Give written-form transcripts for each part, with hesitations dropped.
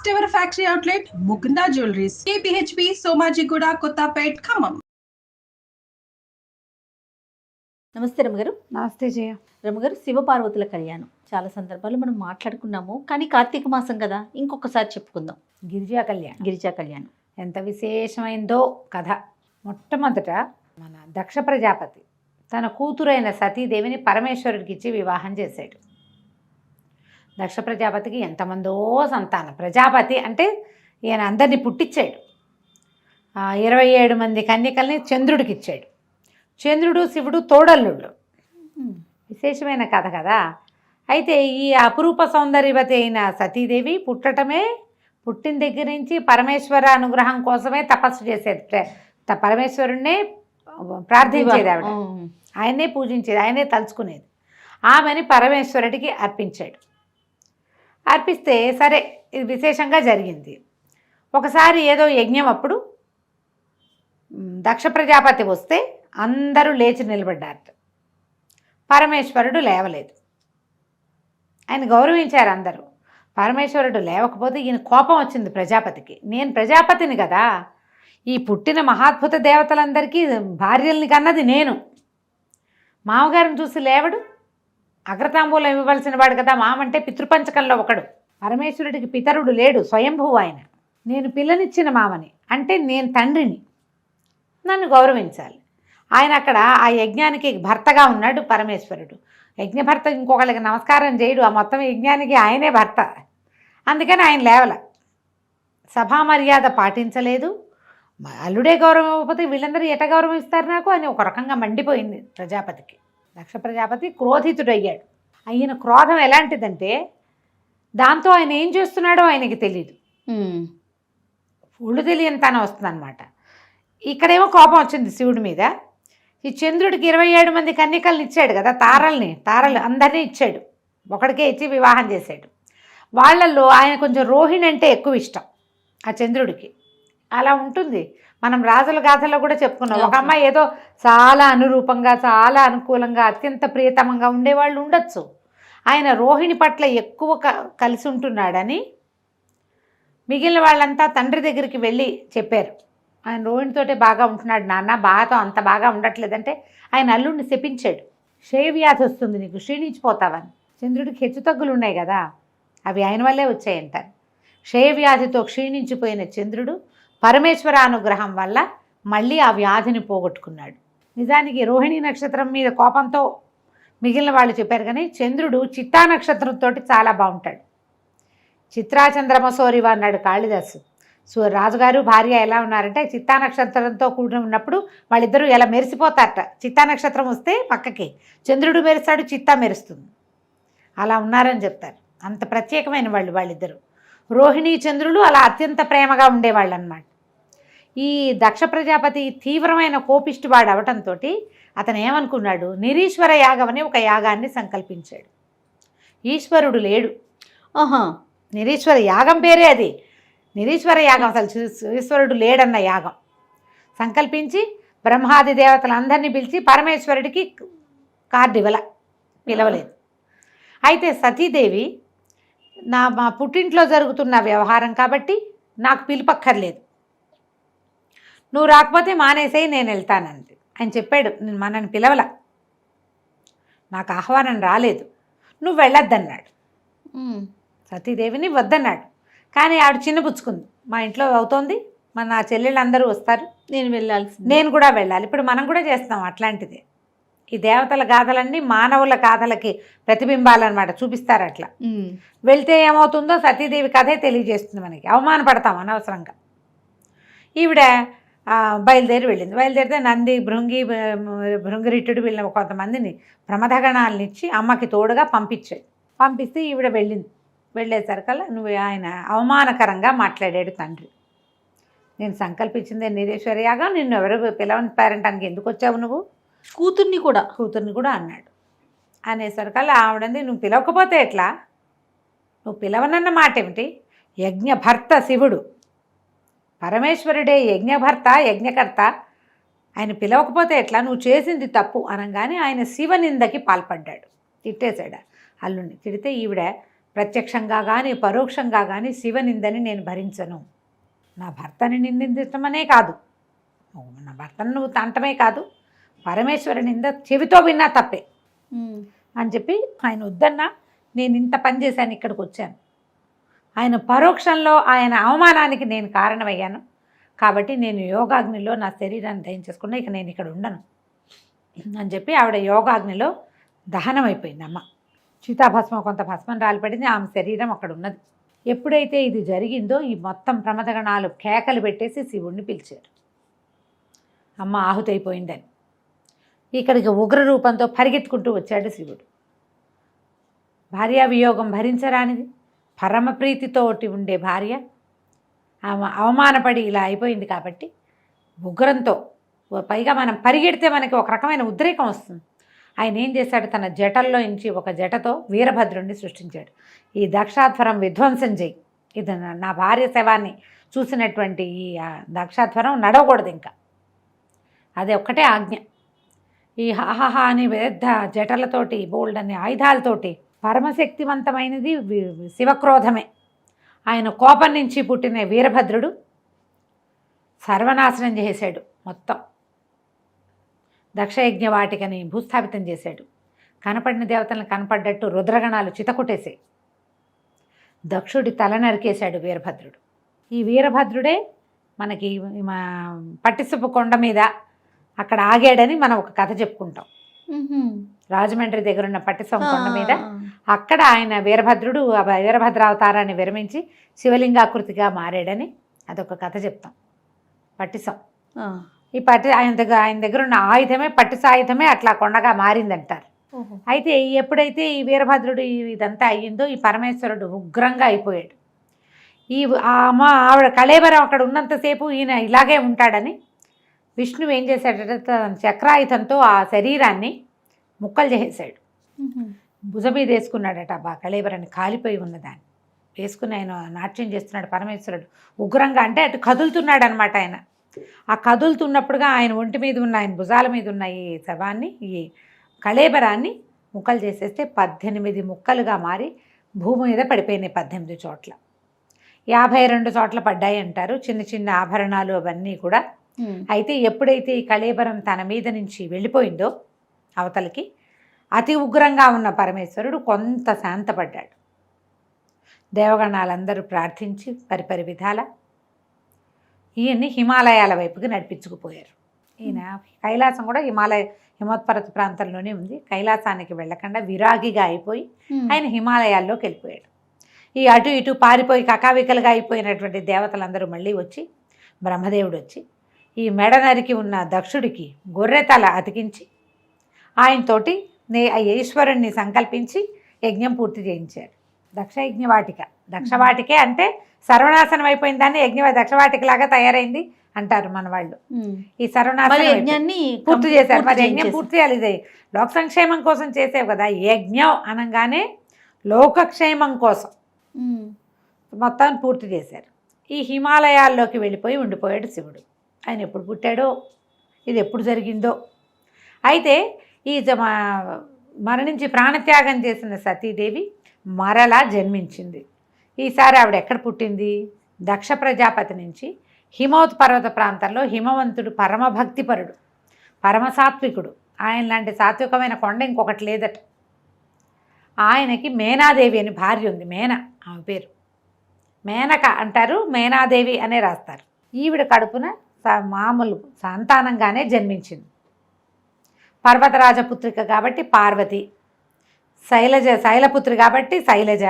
First ever factory outlet Mukunda jewelleries, KPHP, Somajiguda, Kothapet, Khammam. నమస్తే రమగారు. నమస్తే జయ. రమగారు, శివపార్వతుల కళ్యాణం చాలా సందర్భాలు మనం మాట్లాడుకున్నాము, కానీ కార్తీక మాసం కదా, ఇంకొకసారి చెప్పుకుందాం. గిరిజా కళ్యాణం ఎంత విశేషమైందో కథ. మొట్టమొదట మన దక్ష ప్రజాపతి తన కూతురైన సతీదేవిని పరమేశ్వరుడికి ఇచ్చి వివాహం చేశాడు. దక్ష ప్రజాపతికి ఎంతమందో సంతానం. ప్రజాపతి అంటే ఈయన అందరినీ పుట్టించాడు. 27 మంది కన్యకల్ని చంద్రుడికి ఇచ్చాడు. చంద్రుడు శివుడు తోడల్లుళ్ళు. విశేషమైన కథ కదా. అయితే ఈ అపురూప సౌందర్యవతి అయిన సతీదేవి పుట్టిన దగ్గర నుంచి పరమేశ్వర అనుగ్రహం కోసమే తపస్సు చేసేది. పరమేశ్వరుణ్ణే ప్రార్థించేది ఆవిడ, ఆయన్నే పూజించేది, ఆయనే తలుచుకునేది. ఆమెని పరమేశ్వరుడికి అర్పించాడు. అర్పిస్తే సరే, ఇది విశేషంగా జరిగింది. ఒకసారి ఏదో యజ్ఞం అప్పుడు దక్ష ప్రజాపతి వస్తే అందరూ లేచి నిలబడ్డారు. పరమేశ్వరుడు లేవలేదు. ఆయన గౌరవించారు అందరూ. పరమేశ్వరుడు లేవకపోతే ఈయన కోపం వచ్చింది ప్రజాపతికి. నేను ప్రజాపతిని కదా, ఈ పుట్టిన మహాద్భుత దేవతలందరికీ భార్యల్ని కన్నది నేను. మామగారిని చూసి లేవడు, అగ్రతాంబూలం ఇవ్వవలసిన వాడు కదా. మామంటే పితృపంచకంలో ఒకడు. పరమేశ్వరుడికి పితరుడు లేడు, స్వయంభువు ఆయన. నేను పిల్లనిచ్చిన మామని, అంటే నేను తండ్రిని, నన్ను గౌరవించాలి. ఆయన అక్కడ ఆ యజ్ఞానికి భర్తగా ఉన్నాడు పరమేశ్వరుడు. యజ్ఞభర్త ఇంకొకళ్ళకి నమస్కారం చేయడు, ఆ మొత్తం యజ్ఞానికి ఆయనే భర్త. అందుకని ఆయన లేవల, సభా మర్యాద పాటించలేదు. అల్లుడే గౌరవం ఇవ్వకపోతే వీళ్ళందరూ ఎట గౌరవం ఇస్తారు నాకు అని ఒక రకంగా మండిపోయింది ప్రజాపతికి. దక్ష ప్రజాపతి క్రోధితుడయ్యాడు. ఆయన క్రోధం ఎలాంటిదంటే, దాంతో ఆయన ఏం చేస్తున్నాడో ఆయనకి తెలియదు, ఒళ్ళు తెలియని తన వస్తుందన్నమాట. ఇక్కడేమో కోపం వచ్చింది శివుడి మీద. ఈ చంద్రుడికి 27 మంది కన్యకల్ని ఇచ్చాడు కదా, తారలు అందరినీ ఇచ్చాడు. ఒకడికే ఇచ్చి వివాహం చేశాడు. వాళ్ళల్లో ఆయన కొంచెం రోహిణి అంటే ఎక్కువ ఇష్టం ఆ చంద్రుడికి. అలా ఉంటుంది. మనం రాజుల గాథల్లో కూడా చెప్పుకున్నాం. ఒక అమ్మాయి ఏదో చాలా అనురూపంగా, చాలా అనుకూలంగా, అత్యంత ప్రియతమంగా ఉండేవాళ్ళు ఉండొచ్చు. ఆయన రోహిణి పట్ల ఎక్కువ కలిసి ఉంటున్నాడని మిగిలిన వాళ్ళంతా తండ్రి దగ్గరికి వెళ్ళి చెప్పారు. ఆయన రోహిణితోటే బాగా ఉంటున్నాడు నాన్న, బాగా అంత బాగా ఉండట్లేదంటే ఆయన అల్లుడిని శపించాడు. క్షయవ్యాధి వస్తుంది నీకు, క్షీణించిపోతావని. చంద్రుడికి హెచ్చుతగ్గులు ఉన్నాయి కదా, అవి ఆయన వల్లే వచ్చాయంటారు. క్షయవ్యాధితో క్షీణించిపోయిన చంద్రుడు పరమేశ్వర అనుగ్రహం వల్ల మళ్ళీ ఆ వ్యాధిని పోగొట్టుకున్నాడు. నిజానికి రోహిణి నక్షత్రం మీద కోపంతో మిగిలిన వాళ్ళు చెప్పారు, కానీ చంద్రుడు చిత్తా నక్షత్రంతో చాలా బాగుంటాడు. చిత్రాచంద్రమసోరివ అన్నాడు కాళిదాసు. రాజుగారు భార్య ఎలా ఉన్నారంటే, చిత్తా నక్షత్రంతో కూడి ఉన్నప్పుడు వాళ్ళిద్దరూ ఎలా మెరిసిపోతారట. చిత్తా నక్షత్రం వస్తే పక్కకి చంద్రుడు మెరుస్తాడు, చిత్తా మెరుస్తుంది. అలా ఉన్నారని చెప్తారు. అంత ప్రత్యేకమైన వాళ్ళిద్దరూ. రోహిణి చంద్రులు అలా అత్యంత ప్రేమగా ఉండేవాళ్ళు అన్నమాట. ఈ దక్ష ప్రజాపతి తీవ్రమైన కోపిష్టివాడు అవటంతో అతను ఏమనుకున్నాడు, నిరీశ్వర యాగం అని ఒక యాగాన్ని సంకల్పించాడు. ఈశ్వరుడు లేడు. నిరీశ్వర యాగం పేరే అది, నిరీశ్వర యాగం. అసలు ఈశ్వరుడు లేడన్న యాగం సంకల్పించి బ్రహ్మాది దేవతలందరినీ పిలిచి పరమేశ్వరుడికి కార్డు పిలవలేదు. అయితే సతీదేవి, మా పుట్టింట్లో జరుగుతున్న వ్యవహారం కాబట్టి నాకు పిలుపక్కర్లేదు, నువ్వు రాకపోతే మానేసేయి, నేను వెళ్తానంది. ఆయన చెప్పాడు, మనని పిలవల, నాకు ఆహ్వానం రాలేదు, నువ్వు వెళ్ళొద్దన్నాడు. సతీదేవిని వద్దన్నాడు. కానీ ఆవిడ చిన్నపుచ్చుకుంది. మా ఇంట్లో అవుతోంది, నా చెల్లెళ్ళందరూ వస్తారు, నేను కూడా వెళ్ళాలి. ఇప్పుడు మనం కూడా చేస్తాం అట్లాంటిది. ఈ దేవతల గాథలన్నీ మానవుల గాథలకి ప్రతిబింబాలన్నమాట, చూపిస్తారు. అట్లా వెళ్తే ఏమవుతుందో సతీదేవి కథే తెలియజేస్తుంది మనకి. అవమానపడతాం అనవసరంగా. ఈవిడ బయలుదేరి వెళ్ళింది. బయలుదేరితే నంది, భృంగిరిట్టుడు వీళ్ళ కొంతమందిని ప్రమథగణాలను ఇచ్చి అమ్మకి తోడుగా పంపిస్తే ఈవిడ వెళ్ళింది. వెళ్ళేసరికల్లా ఆయన అవమానకరంగా మాట్లాడాడు తండ్రి. నేను సంకల్పించిందే నిరీశ్వర యాగం, నిన్ను ఎవరు పిలవని పేరంటానికి ఎందుకు వచ్చావు నువ్వు, కూతుర్ని కూడా అన్నాడు. అనేసరికల్లా ఆవిడంది, నువ్వు పిలవకపోతే ఎట్లా, నువ్వు పిలవనన్న మాట ఏమిటి, యజ్ఞభర్త శివుడు, పరమేశ్వరుడే యజ్ఞభర్త యజ్ఞకర్త, ఆయన పిలవకపోతే ఎట్లా, నువ్వు చేసింది తప్పు అనగానే ఆయన శివనిందకి పాల్పడ్డాడు. తిట్టేశాడు అల్లుడిని. తిడితే ఈవిడ ప్రత్యక్షంగా కానీ పరోక్షంగా కానీ శివనిందని నేను భరించను. నా భర్తని నిందించటమనే కాదు, నా భర్తను నువ్వు తంటమే కాదు, పరమేశ్వర నింద చెవితో విన్నా తప్పే అని చెప్పి ఆయన వద్దన్నా నేను ఇంత పని చేశాను, ఇక్కడికి వచ్చాను. ఆయన పరోక్షంలో ఆయన అవమానానికి నేను కారణమయ్యాను కాబట్టి నేను యోగాగ్నిలో నా శరీరాన్ని దహించేసుకున్నా, ఇక నేను ఇక్కడ ఉండను అని చెప్పి ఆవిడ యోగాగ్నిలో దహనం అయిపోయింది. అమ్మ చితాభస్మం కొంత భస్మం రాలిపడింది, ఆమె శరీరం అక్కడ ఉన్నది. ఎప్పుడైతే ఇది జరిగిందో ఈ మొత్తం ప్రమదగణాలు కేకలు పెట్టేసి శివుణ్ణి పిలిచారు, అమ్మ ఆహుతి అయిపోయిందని. ఇక్కడికి ఉగ్ర రూపంతో పరిగెత్తుకుంటూ వచ్చాడు శివుడు. భార్యా వియోగం భరించరానిది, పరమ ప్రీతితోటి ఉండే భార్య ఆమె అవమానపడి ఇలా అయిపోయింది కాబట్టి ఉగ్రంతో, పైగా మనం పరిగెడితే మనకి ఒక రకమైన ఉద్రేకం వస్తుంది. ఆయన ఏం చేశాడు, తన జటల్లో నుంచి ఒక జటతో వీరభద్రుడిని సృష్టించాడు. ఈ దక్షాధ్వరం విధ్వంసం చేయి, ఇది నా భార్య శవాన్ని చూసినటువంటి ఈ దక్షాధ్వరం నడవకూడదు ఇంకా, అదే ఒక్కటే ఆజ్ఞ. ఈ హాహా అని పెద్ద జటలతోటి బోల్డ్ అనే ఆయుధాలతోటి పరమశక్తివంతమైనది శివక్రోధమే. ఆయన కోపం నుంచి పుట్టిన వీరభద్రుడు సర్వనాశనం చేశాడు, మొత్తం దక్షయజ్ఞ వాటికని భూస్థాపితం చేశాడు. కనపడిన దేవతలను కనపడ్డట్టు రుద్రగణాలు చితకుట్టేసాయి. దక్షుడి తల నరికేశాడు వీరభద్రుడు. ఈ వీరభద్రుడే మనకి పట్టిసపు కొండ మీద అక్కడ ఆగాడని మనం ఒక కథ చెప్పుకుంటాం. రాజమండ్రి దగ్గర ఉన్న పట్టిసపు కొండ మీద అక్కడ ఆయన వీరభద్రుడు వీరభద్రావతారాన్ని విరమించి శివలింగాకృతిగా మారాడని అదొక కథ చెప్తాం. పట్టిసం ఈ ఆయన దగ్గర ఉన్న ఆయుధమే పట్టిసాయుధమే అట్లా కొండగా మారిందంటారు. అయితే ఎప్పుడైతే ఈ వీరభద్రుడు ఇదంతా అయ్యిందో ఈ పరమేశ్వరుడు ఉగ్రంగా అయిపోయాడు. ఆవిడ కళేబరం అక్కడ ఉన్నంతసేపు ఈయన ఇలాగే ఉంటాడని విష్ణువు ఏం చేశాడంటే తన చక్రాయుధంతో ఆ శరీరాన్ని ముక్కలు చేసేసాడు. భుజం మీద వేసుకున్నాడట ఆ కళేబరాన్ని, కాలిపోయి ఉన్నదాన్ని వేసుకుని ఆయన నాట్యం చేస్తున్నాడు పరమేశ్వరుడు ఉగ్రంగా. అంటే అటు కదులుతున్నాడు అనమాట ఆయన. ఆ కదులుతున్నప్పుడుగా ఆయన ఒంటి మీద ఉన్న, ఆయన భుజాల మీద ఉన్న ఈ శవాన్ని, ఈ కళేబరాన్ని ముక్కలు చేసేస్తే 18 ముక్కలుగా మారి భూమి మీద పడిపోయినాయి. 18 చోట్ల 52 చోట్ల పడ్డాయి అంటారు, చిన్న చిన్న ఆభరణాలు అవన్నీ కూడా. అయితే ఎప్పుడైతే ఈ కళేబరం తన మీద నుంచి వెళ్ళిపోయిందో అవతలకి, అతి ఉగ్రంగా ఉన్న పరమేశ్వరుడు కొంత శాంతపడ్డాడు. దేవగణాలందరూ ప్రార్థించి పరిపరి విధాల ఈయన్ని హిమాలయాల వైపుకి నడిపించుకుపోయారు. ఈయన కైలాసం కూడా హిమోత్పర్వత ప్రాంతంలోనే ఉంది. కైలాసానికి వెళ్ళకుండా విరాగిగా అయిపోయి ఆయన హిమాలయాల్లోకి వెళ్ళిపోయాడు. ఈ అటు ఇటు పారిపోయి కకావికలుగా అయిపోయినటువంటి దేవతలందరూ మళ్ళీ వచ్చి, బ్రహ్మదేవుడు వచ్చి ఈ మెడ నరికి ఉన్న దక్షుడికి గొర్రెతల అతికించి ఆయనతోటి ఈశ్వరుణ్ణి సంకల్పించి యజ్ఞం పూర్తి చేయించాడు. దక్షయజ్ఞవాటిక, దక్షవాటికే అంటే సర్వనాశనం అయిపోయిన దాన్ని దక్షవాటికలాగా తయారైంది అంటారు మన వాళ్ళు. ఈ సర్వనాశనాన్ని పూర్తి చేశారు. మరి యజ్ఞం పూర్తి చేయాలి, ఇది లోక సంక్షేమం కోసం చేసేవి కదా. యజ్ఞం అనగానే లోకక్షేమం కోసం మొత్తాన్ని పూర్తి చేశారు. ఈ హిమాలయాల్లోకి వెళ్ళిపోయి ఉండిపోయాడు శివుడు. ఆయన ఎప్పుడు పుట్టాడో, ఇది ఎప్పుడు జరిగిందో. అయితే ఈ మరణించి ప్రాణత్యాగం చేసిన సతీదేవి మరలా జన్మించింది. ఈసారి ఆవిడ ఎక్కడ పుట్టింది? దక్ష ప్రజాపతి నుంచి హిమోత్పర్వత ప్రాంతంలో హిమవంతుడు పరమభక్తిపరుడు, పరమసాత్వికుడు. ఆయన లాంటి సాత్వికమైన కొండ ఇంకొకటి లేదట. ఆయనకి మేనాదేవి అని భార్య ఉంది. ఆమె పేరు మేనక అంటారు, మేనాదేవి అనే రాస్తారు. ఈవిడ కడుపున మామూలు సంతానంగానే జన్మించింది. పర్వతరాజపుత్రిక కాబట్టి పార్వతి, శైలపుత్రి కాబట్టి శైలజ,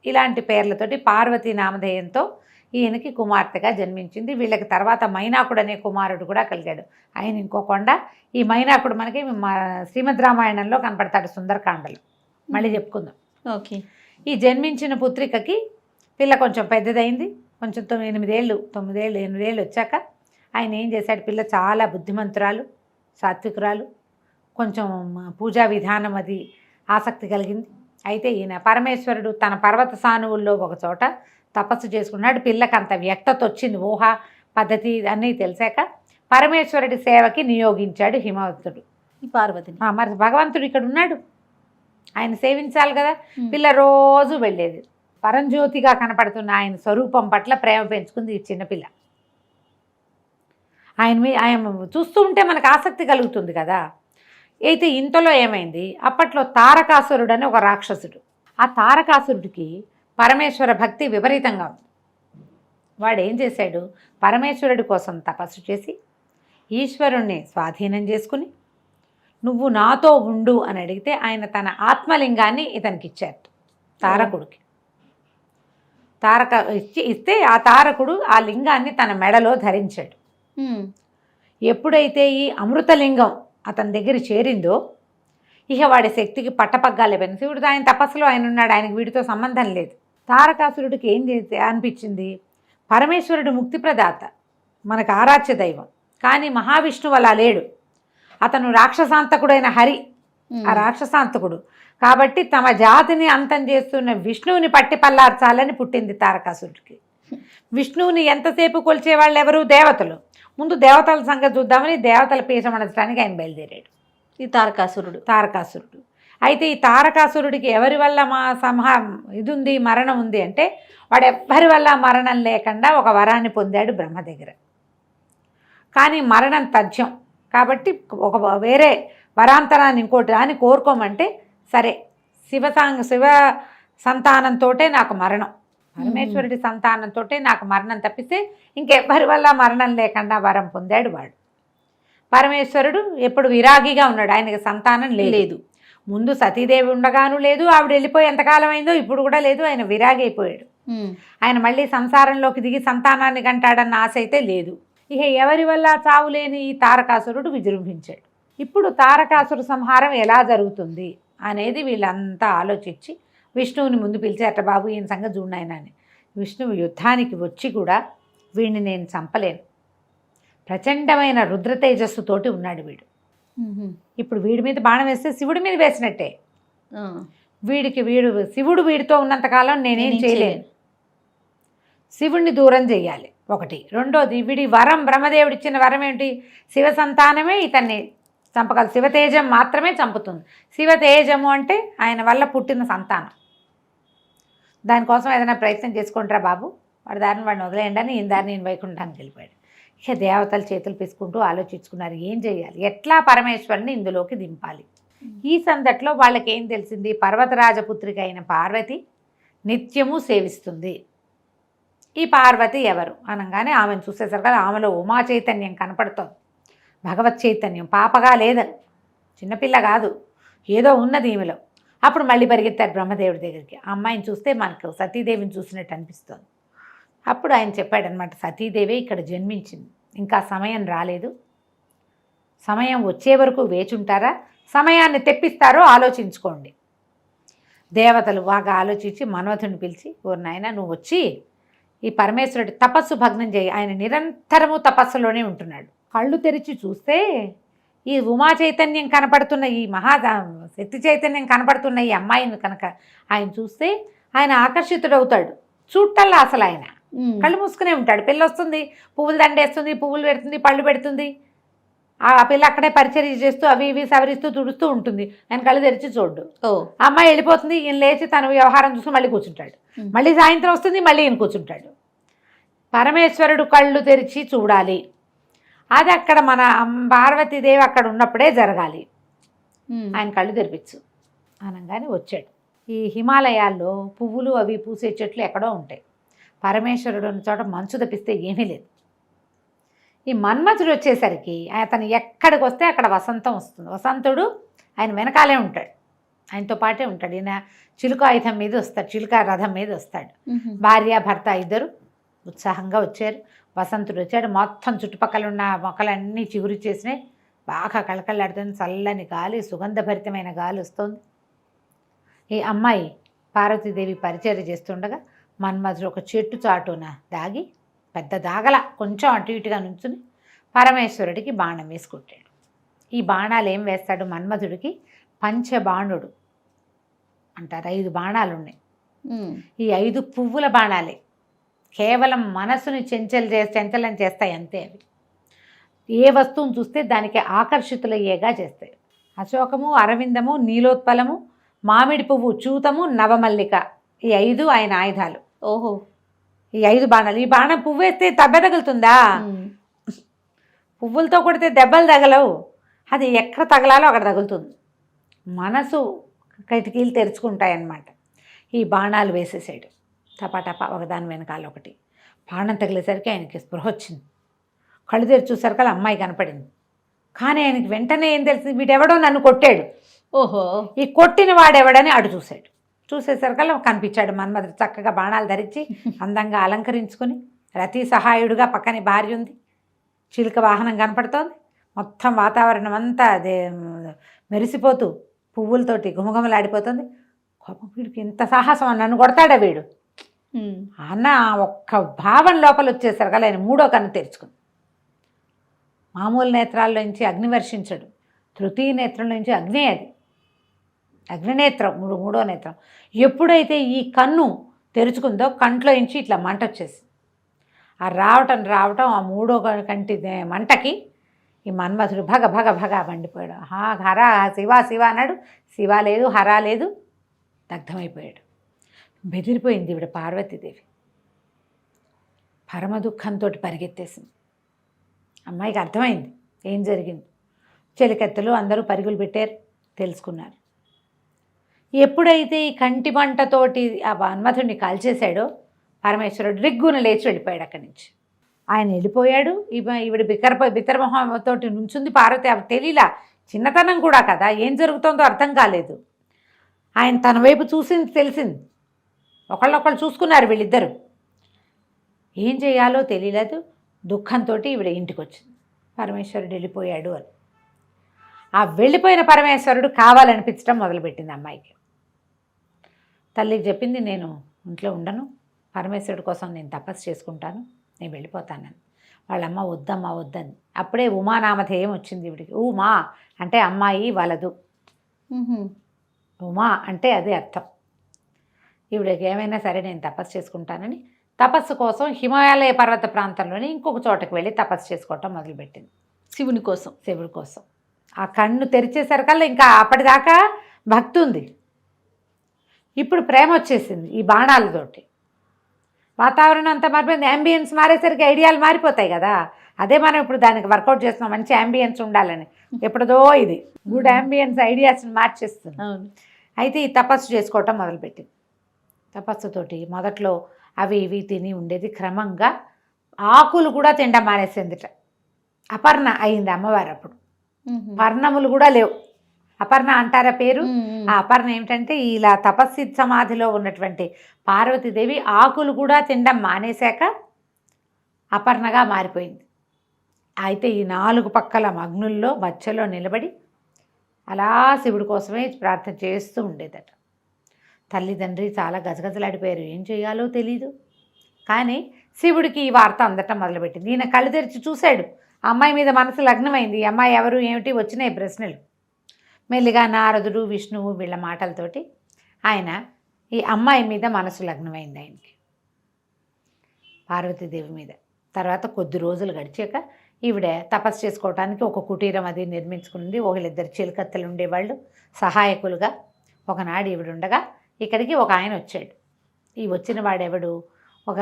ఇలాంటి పేర్లతోటి పార్వతీ నామధేయంతో ఈయనకి కుమార్తెగా జన్మించింది. వీళ్ళకి తర్వాత మైనాకుడు అనే కుమారుడు కూడా కలిగాడు. ఆయన ఇంకో కొండ. ఈ మైనాకుడు మనకి శ్రీమద్ రామాయణంలో కనపడతాడు, సుందరకాండలో. మళ్ళీ చెప్పుకుందాం. ఓకే. ఈ జన్మించిన పుత్రికకి పిల్ల కొంచెం పెద్దదైంది. కొంచెం 9 ఏళ్ళు వచ్చాక ఆయన ఏం చేశాడు, పిల్ల చాలా బుద్ధిమంతురాలు, సాత్వికురాలు, కొంచెం పూజా విధానం అది ఆసక్తి కలిగింది. అయితే ఈయన పరమేశ్వరుడు తన పర్వత సానువుల్లో ఒక చోట తపస్సు చేసుకున్నాడు. పిల్లకి అంత వ్యక్తత వచ్చింది, ఊహ పద్ధతి అన్నీ తెలిసాక పరమేశ్వరుడి సేవకి నియోగించాడు హిమవంతుడు. ఈ పార్వతిని. మరి భగవంతుడు ఇక్కడ ఉన్నాడు, ఆయన సేవించాలి కదా. పిల్ల రోజు వెళ్ళేది. పరంజ్యోతిగా కనపడుతున్న ఆయన స్వరూపం పట్ల ప్రేమ పెంచుకుంది ఈ చిన్నపిల్ల. ఆయన చూస్తూ ఉంటే మనకు ఆసక్తి కలుగుతుంది కదా. అయితే ఇంతలో ఏమైంది, అప్పట్లో తారకాసురుడు అని ఒక రాక్షసుడు. ఆ తారకాసురుడికి పరమేశ్వర భక్తి విపరీతంగా ఉంది. వాడు ఏం చేశాడు, పరమేశ్వరుడి కోసం తపస్సు చేసి ఈశ్వరుణ్ణి స్వాధీనం చేసుకుని నువ్వు నాతో ఉండు అని అడిగితే ఆయన తన ఆత్మలింగాన్ని ఇతనికి ఇచ్చారు, తారకుడికి. ఇస్తే ఆ తారకుడు ఆ లింగాన్ని తన మెడలో ధరించాడు. ఎప్పుడైతే ఈ అమృతలింగం అతని దగ్గర చేరిందో ఇక వాడి శక్తికి పట్టపగ్గాలే పోయింది. శివుడు ఆయన తపస్సులో ఆయన ఉన్నాడు, ఆయనకు వీడితో సంబంధం లేదు. తారకాసురుడికి ఏం చేస్తే అనిపించింది, పరమేశ్వరుడు ముక్తిప్రదాత, మనకు ఆరాధ్య దైవం. కానీ మహావిష్ణువు అలా లేడు. అతను రాక్షసాంతకుడైన హరి, ఆ రాక్షసాంతకుడు. కాబట్టి తమ జాతిని అంతం చేస్తున్న విష్ణువుని పట్టి పల్లార్చాలని పుట్టింది తారకాసురుడికి. విష్ణువుని ఎంతసేపు కొలిచేవాళ్ళు ఎవరు, దేవతలు. ముందు దేవతల సంగతి చూద్దామని దేవతల పీఠమనడానికి ఆయన బయలుదేరాడు ఈ తారకాసురుడు. అయితే ఈ తారకాసురుడికి ఎవరి వల్ల ఇది ఉంది, మరణం ఉంది అంటే వాడు ఎవ్వరి వల్ల మరణం లేకుండా ఒక వరాన్ని పొందాడు బ్రహ్మ దగ్గర. కానీ మరణం తథ్యం కాబట్టి ఒక వేరే వరాంతరాన్ని ఇంకోటి దాన్ని కోరుకోమంటే సరే శివ సంతానంతో నాకు మరణం, పరమేశ్వరుడి సంతానంతో నాకు మరణం తప్పిస్తే ఇంకెవ్వరి వల్ల మరణం లేకుండా వరం పొందాడు వాడు. పరమేశ్వరుడు ఎప్పుడు విరాగిగా ఉన్నాడు, ఆయనకి సంతానం లేదు. ముందు సతీదేవి ఉండగాను లేదు, ఆవిడ వెళ్ళిపోయి ఎంతకాలం అయిందో ఇప్పుడు కూడా లేదు. ఆయన విరాగి అయిపోయాడు. ఆయన మళ్ళీ సంసారంలోకి దిగి సంతానాన్ని కంటాడన్న ఆశ అయితే లేదు. ఇక ఎవరి వల్ల చావులేని ఈ తారకాసురుడు విజృంభించాడు. ఇప్పుడు తారకాసుర సంహారం ఎలా జరుగుతుంది అనేది వీళ్ళంతా ఆలోచించి విష్ణువుని ముందు పిలిచి, అట్ట బాబు ఈయన సంగతి చూడాయన అని. విష్ణువు యుద్ధానికి వచ్చి కూడా వీడిని నేను చంపలేను, ప్రచండమైన రుద్ర తేజస్సుతోటి ఉన్నాడు వీడు. ఇప్పుడు వీడి మీద బాణం వేస్తే శివుడి మీద వేసినట్టే. శివుడు వీడితో ఉన్నంతకాలం నేనేం చేయలేను, శివుడిని దూరం చెయ్యాలి ఒకటి. రెండోది వీడి వరం, బ్రహ్మదేవుడు ఇచ్చిన వరం ఏంటి, శివ సంతానమే ఇతన్ని చంపగలదు, శివతేజం మాత్రమే చంపుతుంది. శివతేజము అంటే ఆయన వల్ల పుట్టిన సంతానం. దానికోసం ఏదైనా ప్రయత్నం చేసుకుంటారా బాబు, వాడి దారిని వాడిని వదిలేయండి అని ఈయన దారిని నేను వైకుంఠానికి వెళ్ళిపోయాడు. ఇక దేవతలు చేతులు పిసుకుంటూ ఆలోచించుకున్నారు ఏం చేయాలి, ఎట్లా పరమేశ్వరుని ఇందులోకి దింపాలి. ఈ సందట్లో వాళ్ళకి ఏం తెలిసింది, పర్వతరాజపుత్రిక అయిన పార్వతి నిత్యము సేవిస్తుంది. ఈ పార్వతి ఎవరు అనగానే ఆమెను చూసేసరికి ఆమెలో ఉమా చైతన్యం కనపడుతోంది, భగవత్ చైతన్యం. పాపగా లేదని, చిన్నపిల్ల కాదు, ఏదో ఉన్నది ఈమెలో. అప్పుడు మళ్ళీ పరిగెత్తారు బ్రహ్మదేవుడి దగ్గరికి. ఆ అమ్మాయిని చూస్తే మనకు సతీదేవిని చూసినట్టు అనిపిస్తుంది. అప్పుడు ఆయన చెప్పాడనమాట, సతీదేవి ఇక్కడ జన్మించింది, ఇంకా సమయం రాలేదు, సమయం వచ్చే వరకు వేచుంటారా, సమయాన్ని తెప్పిస్తారో ఆలోచించుకోండి. దేవతలు బాగా ఆలోచించి మన్మథుడిని పిలిచి, ఓ నాయన నువ్వు వచ్చి ఈ పరమేశ్వరుడి తపస్సు భగ్నం చేయి. ఆయన నిరంతరము తపస్సులోనే ఉంటున్నాడు. కళ్ళు తెరిచి చూస్తే ఈ ఉమా చైతన్యం కనపడుతున్న, ఈ శక్తి చైతన్యం కనపడుతున్న ఈ అమ్మాయిని కనుక ఆయన చూస్తే ఆయన ఆకర్షితుడవుతాడు. చూడటల్లా అసలు ఆయన కళ్ళు మూసుకునే ఉంటాడు. పిల్ల వస్తుంది, పువ్వులు దండేస్తుంది, పువ్వులు పెడుతుంది, పళ్ళు పెడుతుంది. ఆ పిల్ల అక్కడే పరిచర్య చేస్తూ అవి ఇవి సవరిస్తూ తుడుస్తూ ఉంటుంది. ఆయన కళ్ళు తెరిచి చూడ్డు. అమ్మాయి వెళ్ళిపోతుంది, ఈయన లేచి తన వ్యవహారం చూసి మళ్ళీ కూర్చుంటాడు. మళ్ళీ సాయంత్రం వస్తుంది, మళ్ళీ ఈయన కూర్చుంటాడు. పరమేశ్వరుడు కళ్ళు తెరిచి చూడాలి, అది అక్కడ మన పార్వతీదేవి అక్కడ ఉన్నప్పుడే జరగాలి. ఆయన కళ్ళు తెరిపించు అనగానే వచ్చాడు. ఈ హిమాలయాల్లో పువ్వులు అవి పూసే చెట్లు ఎక్కడో ఉంటాయి. పరమేశ్వరుడు ఉన్న చోట మంచు తప్పిస్తే ఏమీ లేదు. ఈ మన్మథుడు వచ్చేసరికి అతను ఎక్కడికి వస్తే అక్కడ వసంతం వస్తుంది. వసంతుడు ఆయన వెనకాలే ఉంటాడు, ఆయనతో పాటే ఉంటాడు. ఈయన చిలుక ఆయుధం మీద వస్తాడు, చిలుక రథం మీద వస్తాడు. భార్య భర్త ఇద్దరు ఉత్సాహంగా వచ్చారు. వసంతుడు వచ్చాడు. మొత్తం చుట్టుపక్కల ఉన్న మొక్కలన్నీ చిగురు చేసినాయి, బాగా కళకళలాడుతుంది. చల్లని గాలి, సుగంధభరితమైన గాలి వస్తుంది. ఈ అమ్మాయి పార్వతీదేవి పరిచర్య చేస్తుండగా మన్మథుడు ఒక చెట్టు చాటున దాగి, పెద్ద దాగల కొంచెం అటు ఇటుగా నుంచుని పరమేశ్వరుడికి బాణం వేసుకుంటాడు. ఈ బాణాలు ఏం వేస్తాడు మన్మథుడికి, పంచబాణుడు అంటారు. 5 బాణాలు ఉన్నాయి. ఈ 5 పువ్వుల బాణాలే, కేవలం మనసుని చంచలం చేస్తాయి అంతే. అవి ఏ వస్తువును చూస్తే దానికి ఆకర్షితులయ్యేగా చేస్తాయి. అశోకము, అరవిందము, నీలోత్పలము, మామిడి పువ్వు, చూతము, నవమల్లిక, ఈ 5 ఆయన ఆయుధాలు. ఓహో. ఈ 5 బాణాలు. ఈ బాణం పువ్వు వేస్తే దెబ్బ తగులుతుందా? పువ్వులతో కొడితే దెబ్బలు తగలవు. అది ఎక్కడ తగలాలో అక్కడ తగులుతుంది. మనసు కిటికీలు తెరుచుకుంటాయన్నమాట. ఈ బాణాలు వేసేసాడు టపాటపా, ఒకదాని వెనకాల ఒకటి. బాణం తగిలేసరికి ఆయనకి స్పృహ వచ్చింది. కళ్ళు తెరిచి చూసరికి అమ్మాయి కనపడింది. కానీ ఆయనకి వెంటనే ఏం తెలిసింది, వీడెవడో నన్ను కొట్టాడు. ఓహో. ఈ కొట్టిన వాడెవడని అటు చూశాడు. చూసేసరికల్లా కనిపించాడు మన్మధుడు చక్కగా బాణాలు ధరించి అందంగా అలంకరించుకొని రతి సహాయుడుగా. పక్కనే భార్య ఉంది, చిలుక వాహనం కనపడుతోంది. మొత్తం వాతావరణం అంతా అదే మెరిసిపోతూ పువ్వులతోటి గుమగుమలాడిపోతుంది. కోపం, వీడికి ఇంత సాహసం, నన్ను కొడతాడా వీడు అన్న ఒక్క భావం లోపల వచ్చేసరికల్లా ఆయన 3వ కన్ను తెరుచుకుంది. మామూలు నేత్రాల్లోంచి అగ్ని వర్షించడు, తృతీయ నేత్రంలోంచి అగ్నే, అది అగ్నినేత్రం, 3వ నేత్రం. ఎప్పుడైతే ఈ కన్ను తెరుచుకుందో కంట్లో నుంచి ఇట్లా మంట వచ్చేసింది. ఆ రావటం ఆ 3వ కంటి మంటకి ఈ మన్మధుడు భగ భగ భగ మండిపోయాడు. హర శివ శివ అన్నాడు. శివ లేదు, హర లేదు, దగ్ధమైపోయాడు. బెదిరిపోయింది ఈవిడ పార్వతీదేవి. పరమ దుఃఖంతో పరిగెత్తేసింది. అమ్మాయికి అర్థమైంది ఏం జరిగింది. చెలికత్తెలు అందరూ పరుగులు పెట్టారు, తెలుసుకున్నారు. ఎప్పుడైతే ఈ కంటి మంటతోటి ఆ మన్మథుడిని కాల్చేశాడో పరమేశ్వరుడు రిగ్గున లేచి వెళ్ళిపోయాడు అక్కడి నుంచి. ఆయన వెళ్ళిపోయాడు. ఈవిడ బిత్తరమొహంతో నుంచుంది పార్వతి. అవి తెలియలా, చిన్నతనం కూడా కదా, ఏం జరుగుతుందో అర్థం కాలేదు. ఆయన తన వైపు చూసింది, తెలిసింది. ఒకళ్ళొకళ్ళు చూసుకున్నారు వీళ్ళిద్దరూ. ఏం చేయాలో తెలియలేదు. దుఃఖంతో ఈవిడ ఇంటికి వచ్చింది. పరమేశ్వరుడు వెళ్ళిపోయాడు అని. ఆ వెళ్ళిపోయిన పరమేశ్వరుడు కావాలనిపించడం మొదలుపెట్టింది అమ్మాయికి. తల్లికి చెప్పింది, నేను ఇంట్లో ఉండను, పరమేశ్వరుడు కోసం నేను తపస్సు చేసుకుంటాను, నేను వెళ్ళిపోతానని. వాళ్ళమ్మ వద్దమ్మా వద్దని. అప్పుడే ఉమానామధేయం వచ్చింది ఈవిడికి. ఉమా అంటే అమ్మాయి వలదు, ఉమా అంటే అదే అర్థం. ఈవిడికి ఏమైనా సరే నేను తపస్సు చేసుకుంటానని తపస్సు కోసం హిమాలయ పర్వత ప్రాంతంలోని ఇంకొక చోటకి వెళ్ళి తపస్సు చేసుకోవటం మొదలుపెట్టింది. శివుడి కోసం. ఆ కన్ను తెరిచేసరికల్లా ఇంకా అప్పటిదాకా భక్తి ఉంది, ఇప్పుడు ప్రేమ వచ్చేసింది. ఈ బాణాలతోటి వాతావరణం అంతా మారిపోయింది. యాంబియన్స్ మారేసరికి ఐడియాలు మారిపోతాయి కదా. అదే మనం ఇప్పుడు దానికి వర్కౌట్ చేస్తున్నాం, మంచి యాంబియన్స్ ఉండాలని. ఎప్పుడుదో ఇది గుడ్ యాంబియన్స్ ఐడియాస్ని మార్చేస్తుంది. అయితే ఈ తపస్సు చేసుకోవటం మొదలుపెట్టింది. తపస్సుతోటి మొదట్లో అవి ఇవి తిని ఉండేది, క్రమంగా ఆకులు కూడా తినడం మానేసిందిట. అపర్ణ అయింది అమ్మవారు అప్పుడు. పర్ణములు కూడా లేవు. అపర్ణ అంటారా పేరు? ఆ అపర్ణ ఏమిటంటే ఇలా తపస్సి సమాధిలో ఉన్నటువంటి పార్వతీదేవి ఆకులు కూడా తినడం మానేశాక అపర్ణగా మారిపోయింది. అయితే ఈ 4 పక్కల అగ్నుల్లో మధ్యలో నిలబడి అలా శివుడి కోసమే ప్రార్థన చేస్తూ ఉండేదట. తల్లిదండ్రి చాలా గజగజలాడిపోయారు, ఏం చేయాలో తెలీదు. కానీ శివుడికి ఈ వార్త అందటం మొదలుపెట్టింది. ఈయన కళ్ళు తెరిచి చూశాడు, అమ్మాయి మీద మనసు లగ్నమైంది. ఈ అమ్మాయి ఎవరు ఏమిటి వచ్చినాయి ప్రశ్నలు. మెల్లిగా నారదుడు, విష్ణువు వీళ్ళ మాటలతోటి ఆయన ఈ అమ్మాయి మీద మనసు లగ్నమైంది ఆయనకి, పార్వతీదేవి మీద. తర్వాత కొద్ది రోజులు గడిచాక ఈవిడ తపస్సు చేసుకోవడానికి ఒక కుటీరం అది నిర్మించుకుంది. ఒకళ్ళిద్దరు చిలుకత్తెలు ఉండేవాళ్ళు సహాయకులుగా. ఒకనాడు ఈవిడ ఉండగా ఇక్కడికి ఒక ఆయన వచ్చాడు. ఈ వచ్చిన వాడెవడు, ఒక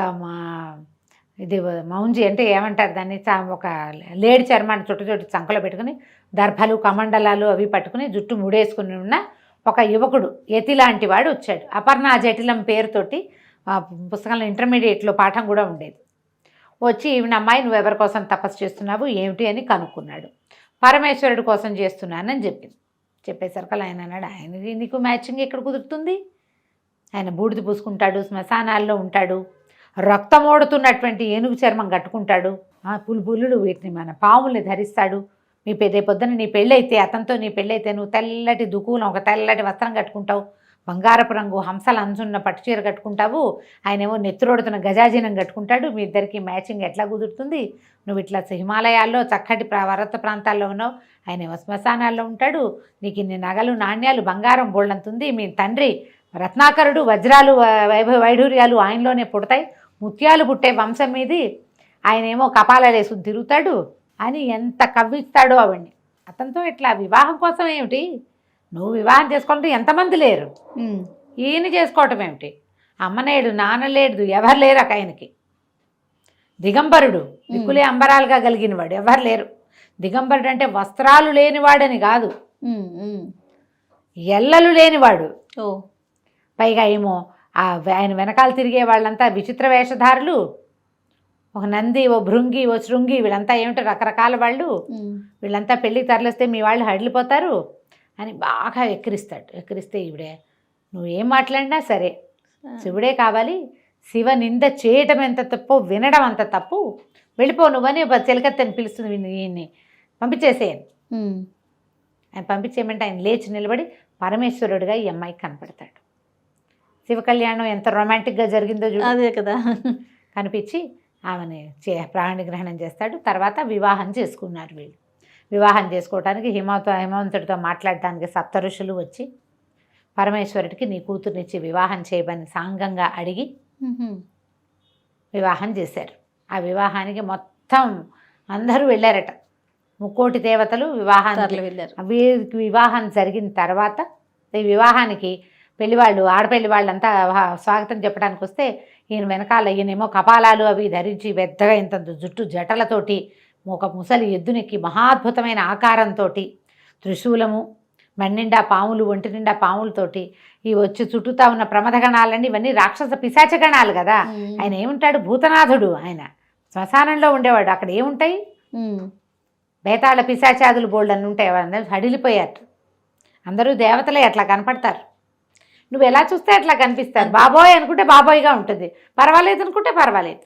ఇది మౌంజి అంటే ఏమంటారు దాన్ని, ఒక లేడి చర్మాన్ని చుట్టు చంకలో పెట్టుకుని దర్భలు కమండలాలు అవి పట్టుకుని జుట్టు ముడేసుకుని ఉన్న ఒక యువకుడు, యతి లాంటి వాడు వచ్చాడు. అపర్ణ జటిలం పేరుతోటి పుస్తకంలో ఇంటర్మీడియట్లో పాఠం కూడా ఉండేది. వచ్చి ఈవిన అమ్మాయి నువ్వు ఎవరి కోసం తపస్సు చేస్తున్నావు ఏమిటి అని కనుక్కున్నాడు. పరమేశ్వరుడి కోసం చేస్తున్నానని చెప్పింది. చెప్పేసరికి ఆయన అన్నాడు, ఆయనది నీకు మ్యాచింగ్ ఎక్కడ కుదురుతుంది? ఆయన బూడిద పూసుకుంటాడు, శ్మశానాల్లో ఉంటాడు, రక్తం ఓడుతున్నటువంటి ఏనుగు చర్మం కట్టుకుంటాడు, పులులు వీటిని మన పాముల్ని ధరిస్తాడు. మీ పొద్దున నీ పెళ్ళైతే, అతనితో నీ పెళ్ళైతే నువ్వు తెల్లటి దుకులం ఒక తెల్లటి వస్త్రం కట్టుకుంటావు, బంగారపు రంగు హంసల అంచున్న పట్టుచీర కట్టుకుంటావు, ఆయనేమో నెత్తురోడుతున్న గజాజీనం కట్టుకుంటాడు. మీ ఇద్దరికి మ్యాచింగ్ ఎట్లా కుదురుతుంది? నువ్వు ఇట్లా హిమాలయాల్లో చక్కటి పర్వత ప్రాంతాల్లో ఉన్నావు, ఆయనేమో శ్మశానాల్లో ఉంటాడు, నీకు ఇన్ని నగలు నాణ్యాలు బంగారం బోళ్ళంతుంది. మీ తండ్రి రత్నాకరుడు, వజ్రాలు వైఢూర్యాలు ఆయనలోనే పుడతాయి, ముత్యాలు పుట్టే వంశం మీది, ఆయనేమో కపాలలేసుకుని తిరుగుతాడు అని ఎంత కవ్విస్తాడో ఆవిడ్ని. అతనితో ఇట్లా వివాహం కోసం ఏమిటి, నువ్వు వివాహం చేసుకోవాలంటే ఎంతమంది లేరు, ఈయన చేసుకోవటం ఏమిటి? అమ్మనేడు నాన్నలేడు ఎవరు లేరు అక్క ఆయనకి. దిగంబరుడు, దిక్కులే అంబరాలుగా కలిగినవాడు, ఎవరు లేరు. దిగంబరుడు అంటే వస్త్రాలు లేనివాడని కాదు, ఎల్లలు లేనివాడు. పైగా ఏమో ఆయన వెనకాల తిరిగే వాళ్ళంతా విచిత్ర వేషధారులు, ఒక నంది, ఓ భృంగి, ఓ శృంగి, వీళ్ళంతా ఏమిటో రకరకాల వాళ్ళు, వీళ్ళంతా పెళ్ళికి తరలిస్తే మీ వాళ్ళు హడిలిపోతారు అని బాగా ఎక్కిరిస్తే ఈవిడే నువ్వేం మాట్లాడినా సరే శివుడే కావాలి, శివ నింద చేయటం ఎంత తప్పు, వినడం అంత తప్పు, వెళ్ళిపో నువ్వని చిలకత్తని పిలుస్తుంది ఈయన్ని, పంపించేసేయను. ఆయన పంపించేయమంటే ఆయన లేచి నిలబడి పరమేశ్వరుడిగా ఈ అమ్మాయికి కనపడతాడు. శివ కళ్యాణం ఎంత రొమాంటిక్గా జరిగిందో చూడు. అదే కదా. కనిపించి ఆమెని ప్రాణి గ్రహణం చేస్తాడు. తర్వాత వివాహం చేసుకున్నారు వీళ్ళు. వివాహం చేసుకోవడానికి హిమవంతుడితో మాట్లాడటానికి సప్త ఋషులు వచ్చి పరమేశ్వరుడికి నీ కూతుర్నిచ్చి వివాహం చేయమని సాంగంగా అడిగి వివాహం చేశారు. ఆ వివాహానికి మొత్తం అందరూ వెళ్ళారట, 3 కోటి దేవతలు వివాహానికి వెళ్ళారు. వీరికి వివాహం జరిగిన తర్వాత ఈ వివాహానికి పెళ్లివాళ్ళు, ఆడపెళ్లి వాళ్ళంతా స్వాగతం చెప్పడానికి వస్తే ఈయన వెనకాల ఈయనేమో కపాలాలు అవి ధరించి పెద్దగా ఇంత జుట్టు జటలతోటి ఒక ముసలి ఎద్దునెక్కి మహాద్భుతమైన ఆకారంతో త్రిశూలము, మన్నిండా పాములు, ఒంటి నిండా పాములతోటి ఈ వచ్చి చుట్టూతా ఉన్న ప్రమథగణాలన్నీ ఇవన్నీ రాక్షస పిశాచగణాలు కదా. ఆయన ఏముంటాడు? భూతనాథుడు. ఆయన శ్మశానంలో ఉండేవాడు. అక్కడ ఏముంటాయి? బేతాళ పిశాచాదులు బోల్డ్ అని ఉంటాయి. అందరూ హడిలిపోయారు. అందరూ దేవతలే అట్లా కనపడతారు. నువ్వు ఎలా చూస్తే అట్లా కనిపిస్తారు. బాబోయ్ అనుకుంటే బాబోయ్గా ఉంటుంది, పర్వాలేదు అనుకుంటే పర్వాలేదు.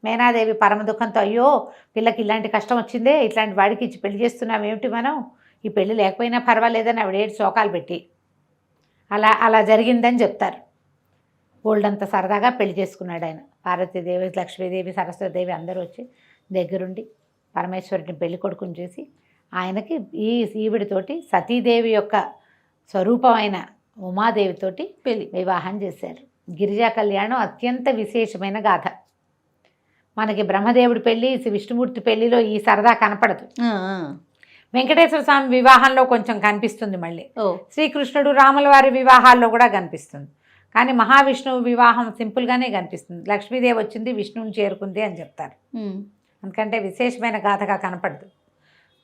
మేనాదేవి పరమ దుఃఖంతో అయ్యో పిల్లకి ఇలాంటి కష్టం వచ్చిందే, ఇట్లాంటి వాడికి ఇచ్చి పెళ్లి చేస్తున్నాం ఏమిటి మనం, ఈ పెళ్ళి లేకపోయినా పర్వాలేదని ఆవిడ 7 శోకాలు పెట్టి అలా జరిగిందని చెప్తారు. గోల్డంత సరదాగా పెళ్లి చేసుకున్నాడు ఆయన. పార్వతీదేవి, లక్ష్మీదేవి, సరస్వతీదేవి అందరూ వచ్చి దగ్గరుండి పరమేశ్వరుడిని పెళ్లి కొడుకుని చేసి ఆయనకి ఈవిడితోటి సతీదేవి యొక్క స్వరూపమైన ఉమాదేవితోటి పెళ్లి వివాహం చేశారు. గిరిజా కళ్యాణం అత్యంత విశేషమైన గాథ. మనకి బ్రహ్మదేవుడి పెళ్ళి, విష్ణుమూర్తి పెళ్లిలో ఈ సరదా కనపడదు. వెంకటేశ్వర స్వామి వివాహంలో కొంచెం కనిపిస్తుంది, మళ్ళీ శ్రీకృష్ణుడు రాముల వారి వివాహాల్లో కూడా కనిపిస్తుంది. కానీ మహావిష్ణువు వివాహం సింపుల్గానే కనిపిస్తుంది. లక్ష్మీదేవి వచ్చింది, విష్ణువుని చేరుకుంది అని చెప్తారు. ఎందుకంటే విశేషమైన గాథగా కనపడదు.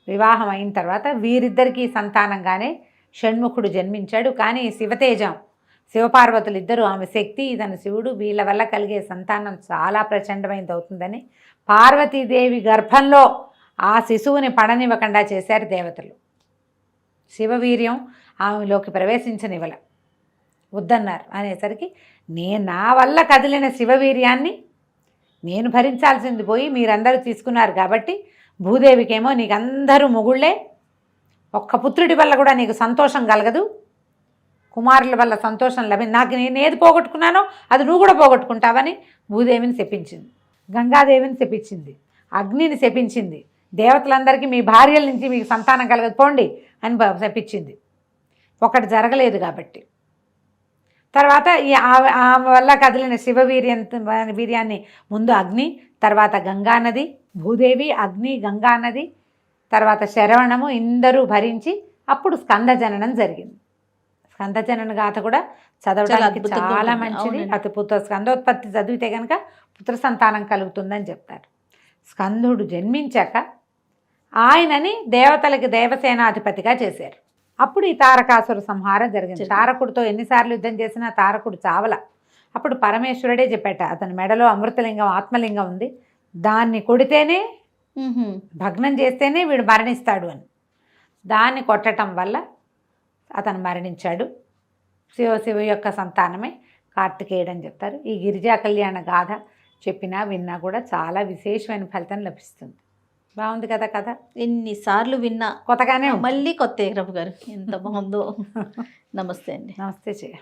వివాహం అయిన తర్వాత వీరిద్దరికీ సంతానంగానే షణ్ముఖుడు జన్మించాడు. కానీ శివతేజం, శివపార్వతులు ఇద్దరు, ఆమె శక్తి, ఇతను శివుడు, వీళ్ళ వల్ల కలిగే సంతానం చాలా ప్రచండమైనది అవుతుందని పార్వతీదేవి గర్భంలో ఆ శిశువుని పడనివ్వకుండా చేశారు దేవతలు. శివవీర్యం ఆమెలోకి ప్రవేశించనివ్వల, వద్దన్నారు. అనేసరికి నా వల్ల కదిలిన శివవీర్యాన్ని నేను భరించాల్సింది పోయి మీరందరూ తీసుకున్నారు కాబట్టి భూదేవికేమో నీకు అందరూ మొగుళ్ళే, ఒక్క పుత్రుడి వల్ల కూడా నీకు సంతోషం కలగదు, కుమారుల వల్ల సంతోషం నాకు నేను ఏది పోగొట్టుకున్నానో అది నువ్వు కూడా పోగొట్టుకుంటావని భూదేవిని శపించింది. గంగాదేవిని శపించింది, అగ్నిని శపించింది, దేవతలందరికీ మీ భార్యల నుంచి మీకు సంతానం కలగదు పోండి అని శపించింది. ఒకటి జరగలేదు కాబట్టి తర్వాత ఆమె వల్ల కదిలిన వీర్యాన్ని ముందు అగ్ని, తర్వాత గంగానది, భూదేవి, అగ్ని, గంగానది, తర్వాత శరవణము ఇందరూ భరించి అప్పుడు స్కందజననం జరిగింది. స్కందజనన గాథ కూడా చదవడానికి చాలా మంచిది. స్కందోత్పత్తి చదివితే కనుక పుత్ర సంతానం కలుగుతుందని చెప్తారు. స్కందుడు జన్మించాక ఆయనని దేవతలకి దేవసేనాధిపతిగా చేశారు. అప్పుడు ఈ తారకాసుర సంహారం జరిగింది. తారకుడితో ఎన్నిసార్లు యుద్ధం చేసినా తారకుడు చావల. అప్పుడు పరమేశ్వరుడే చెప్పాట, అతని మెడలో అమృతలింగం, ఆత్మలింగం ఉంది, దాన్ని కొడితేనే, భగ్నం చేస్తేనే వీడు మరణిస్తాడు అని. దాన్ని కొట్టడం వల్ల అతను మరణించాడు. శివ యొక్క సంతానమే కార్తికేయుడు అని చెప్తారు. ఈ గిరిజా కళ్యాణ గాథ చెప్పినా విన్నా కూడా చాలా విశేషమైన ఫలితం లభిస్తుంది. బాగుంది కదా కథ. ఎన్నిసార్లు విన్నా కొత్తగానే మళ్ళీ కొత్త రఘు గారు ఎంత బాగుందో. నమస్తే అండి. నమస్తే చెయ్య.